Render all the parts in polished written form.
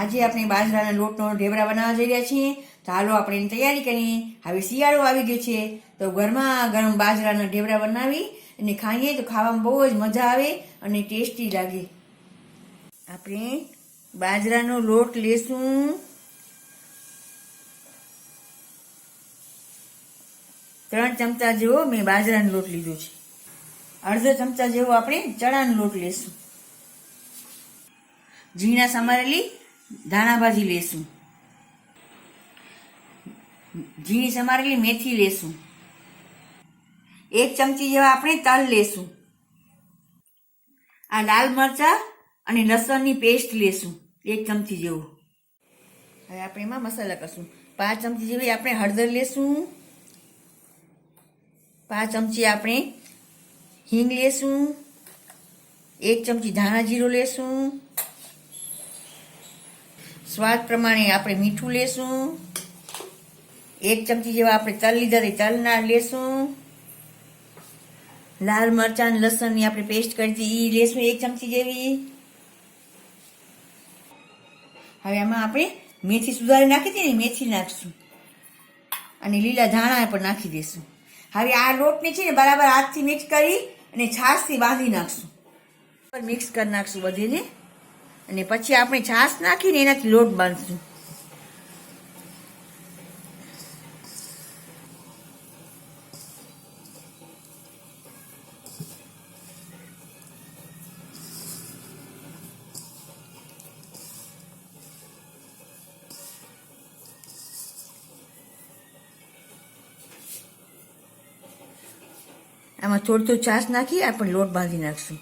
આજે આપણે બાજરાના લોટનો ઢેબરા બનાવવા જઈ રહ્યા છીએ. તો હાલો આપણે એની તૈયારી કરીએ. હવે શિયાળો આવી ગયો છે તો ગરમા ગરમ બાજરાના ઢેબરા બનાવી અને ખાઈએ તો ખાવામાં બહુ જ મજા આવે અને ટેસ્ટી લાગે. આપણે બાજરાનો લોટ લેશું. 3 ચમચા જેવો મેં બાજરાનો લોટ લીધો છે. અડધો ચમચા જેવો આપણે ચણાનો લોટ લેશું. ઝીણા સમારેલી ધાણા ભાજી લેશું. ઝીણી સમારેલી મેથી લેશું. 1 ચમચી જેવા આપણે તલ લેશું. આ લાલ મરચા અને લસણની પેસ્ટ લેશું 1 ચમચી જેવું. હવે આપણે એમાં મસાલા કરશું. 5 ચમચી જેવી આપણે હળદર લેશું. 5 ચમચી આપણે હિંગ લેશું. 1 ચમચી ધાણા જીરું લેશું. સ્વાદ પ્રમાણે આપણે મીઠું લેશું. 1 ચમચી જેવા આપણે તલ લીધા તે તલના લેશું. લાલ મરચાં અને લસણની આપણે પેસ્ટ કરી હતી એ લેશું 1 ચમચી જેવી. હવે આમાં આપણે મેથી સુધારી નાખી હતી ને મેથી નાખશું અને લીલા ધાણા પણ નાખી દઈશું. હવે આ લોટને છે ને બરાબર હાથથી મિક્સ કરી અને છાશથી બાંધી નાખશું. મિક્સ કરી નાખશું બધીને અને પછી આપણે છાશ નાખીને એનાથી લોટ બાંધશું. આમાં થોડું છાશ નાખી આપણે લોટ બાંધી નાખશું.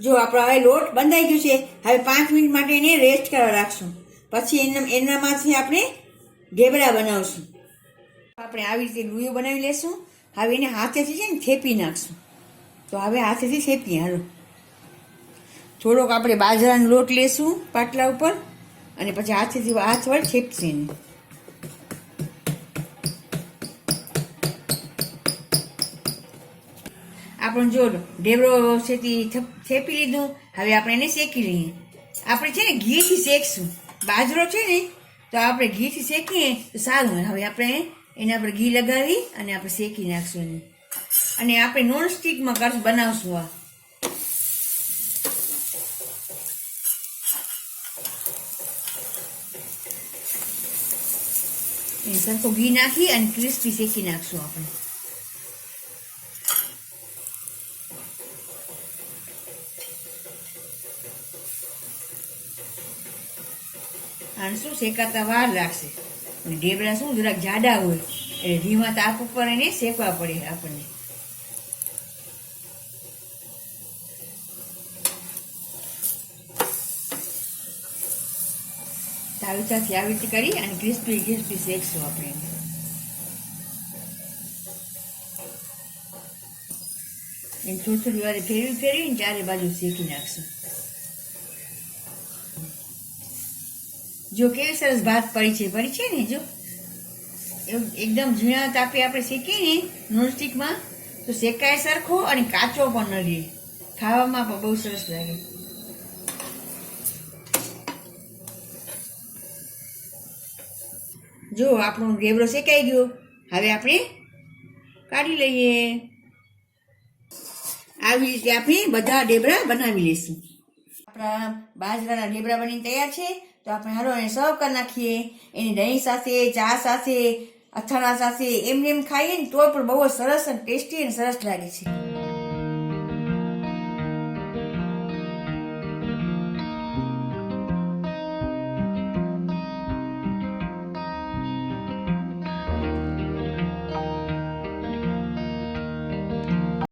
જો આપણો હવે લોટ બંધાઈ ગયો છે. હવે 5 મિનિટ માટે એને રેસ્ટ કરવા રાખશું. પછી એનામાંથી આપણે ઢેબરા બનાવશું. આપણે આવી રીતે લુયો બનાવી લેશું. હવે એને હાથેથી છે ને થેપી નાખશું. તો હવે હાથેથી થેપીએ. હાલો થોડોક આપણે બાજરાનો લોટ લેશું પાટલા ઉપર અને પછી હાથેથી હાથ વડે થેપશું એને. આપણે જો ઢેબરો છે તે થેપી લીધું. હવે આપણે એને શેકી લઈએ. આપણે છે ને ઘીથી શેકશું. બાજરો છે ને તો આપણે ઘીથી શેકીએ તો સારું. હવે આપણે એના પર ઘી લગાવી અને આપણે શેકી નાખશું એને. અને આપણે નોન સ્ટિકમાં બનાવશું. આ સરખું ઘી નાખી અને ક્રિસ્પી શેકી નાખશું આપણે. આને શું શેકાતા વાર લાગશે અને ઢેબરા શું જરાક જાડા હોય એટલે ધીમા તાપ ઉપર એને શેકવા પડે આપણને. તાવીચાથી આવી રીતે કરી અને ક્રિસ્પી શેકશું આપણે. એને થોડી વાર ફેરવીને ચારે બાજુ શેકી નાખશું. જો કેવી સરસ ભાત પડી છે ને. જો એકદમ ઝીણા તાપે આપણે શેકીએ ને નોનસ્ટિકમાં તો શેકાય સરખો અને કાચો પણ ન રહે. ખાવામાં પણ બહુ સરસ લાગે. જો આપણો ઢેબરો શેકાઈ ગયો. હવે આપણે કાઢી લઈએ. આવી રીતે આપણે બધા ઢેબરા બનાવી લઈશું. આપણા બાજરાના ઢેબરા બનીને તૈયાર છે. તો આપણે હાલો એને સર્વ કરી નાખીએ. એની દહીં સાથે, ચા સાથે, અથાણા સાથે એમ ખાઈએ ને તો પણ બહુ સરસ અને ટેસ્ટી અને સરસ લાગે છે.